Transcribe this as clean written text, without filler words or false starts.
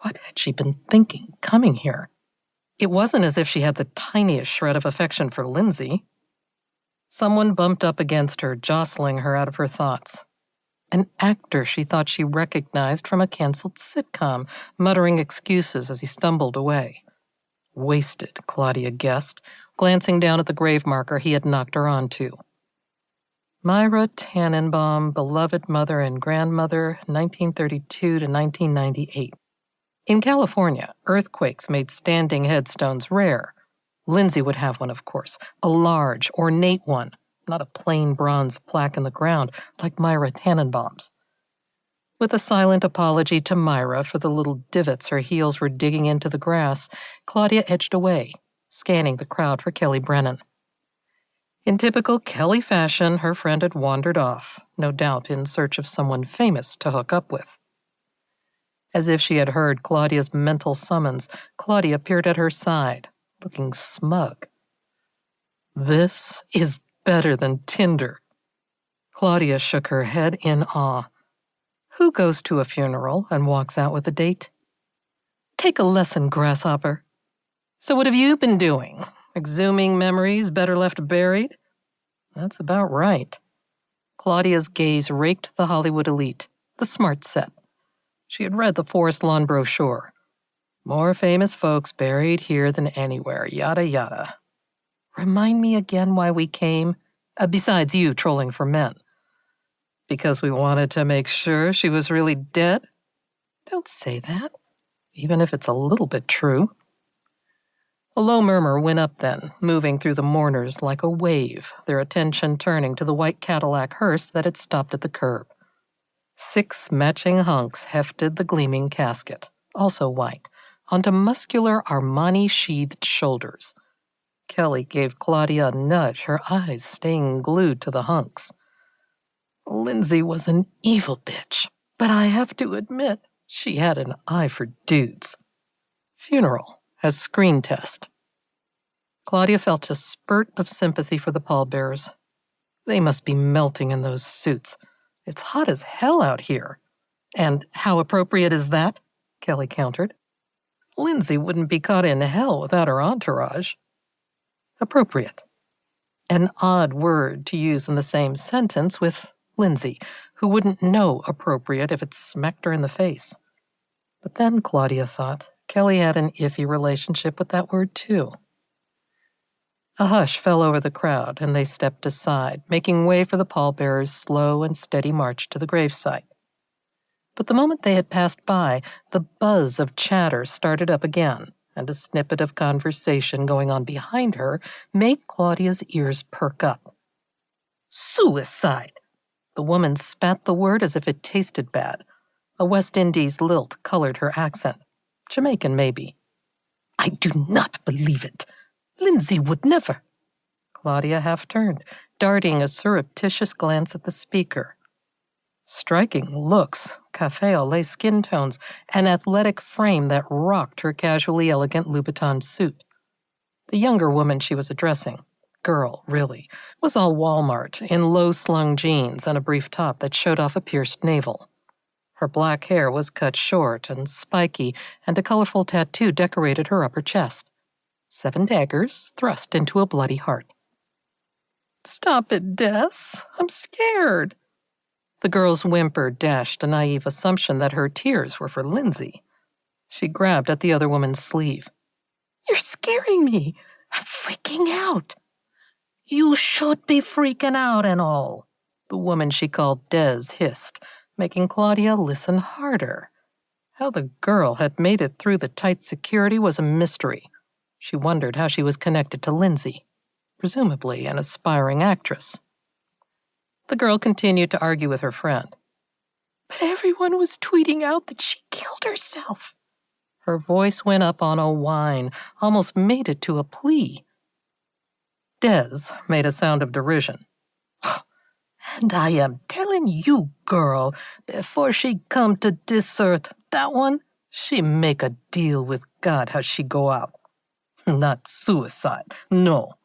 What had she been thinking coming here? It wasn't as if she had the tiniest shred of affection for Lindsay. Someone bumped up against her, jostling her out of her thoughts. An actor she thought she recognized from a canceled sitcom, muttering excuses as he stumbled away. Wasted, Claudia guessed, glancing down at the grave marker he had knocked her onto. Myra Tannenbaum, beloved mother and grandmother, 1932 to 1998. In California, earthquakes made standing headstones rare. Lindsay would have one, of course, a large, ornate one, not a plain bronze plaque in the ground like Myra Tannenbaum's. With a silent apology to Myra for the little divots her heels were digging into the grass, Claudia edged away, scanning the crowd for Kelly Brennan. In typical Kelly fashion, her friend had wandered off, no doubt in search of someone famous to hook up with. As if she had heard Claudia's mental summons, Claudia appeared at her side, looking smug. This is better than Tinder. Claudia shook her head in awe. Who goes to a funeral and walks out with a date? Take a lesson, grasshopper. So what have you been doing? Exhuming memories better left buried? That's about right. Claudia's gaze raked the Hollywood elite, the smart set. She had read the Forest Lawn brochure. More famous folks buried here than anywhere, yada yada. Remind me again why we came, besides you trolling for men. Because we wanted to make sure she was really dead? Don't say that, even if it's a little bit true. A low murmur went up then, moving through the mourners like a wave, their attention turning to the white Cadillac hearse that had stopped at the curb. 6 matching hunks hefted the gleaming casket, also white, onto muscular Armani-sheathed shoulders. Kelly gave Claudia a nudge, her eyes staying glued to the hunks. Lindsay was an evil bitch, but I have to admit, she had an eye for dudes. Funeral as screen test. Claudia felt a spurt of sympathy for the pallbearers. They must be melting in those suits. It's hot as hell out here. And how appropriate is that? Kelly countered. Lindsay wouldn't be caught in hell without her entourage. Appropriate. An odd word to use in the same sentence with Lindsay, who wouldn't know appropriate if it smacked her in the face. But then, Claudia thought, Kelly had an iffy relationship with that word, too. A hush fell over the crowd, and they stepped aside, making way for the pallbearers' slow and steady march to the gravesite. But the moment they had passed by, the buzz of chatter started up again, and a snippet of conversation going on behind her made Claudia's ears perk up. Suicide! The woman spat the word as if it tasted bad. A West Indies lilt colored her accent. Jamaican, maybe. I do not believe it. Lindsay would never. Claudia half turned, darting a surreptitious glance at the speaker. Striking looks, cafe au lait skin tones, an athletic frame that rocked her casually elegant Louboutin suit. The younger woman she was addressing, girl, really, was all Walmart in low-slung jeans and a brief top that showed off a pierced navel. Her black hair was cut short and spiky, and a colorful tattoo decorated her upper chest. 7 daggers thrust into a bloody heart. Stop it, Des. I'm scared. The girl's whimper dashed a naive assumption that her tears were for Lindsay. She grabbed at the other woman's sleeve. You're scaring me. I'm freaking out. You should be freaking out and all, the woman she called Des hissed, making Claudia listen harder. How the girl had made it through the tight security was a mystery. She wondered how she was connected to Lindsay, presumably an aspiring actress. The girl continued to argue with her friend. But everyone was tweeting out that she killed herself. Her voice went up on a whine, almost made it to a plea. Des made a sound of derision. And I am telling you, girl, before she come to desert that one, she make a deal with God how she go out. Not suicide, no.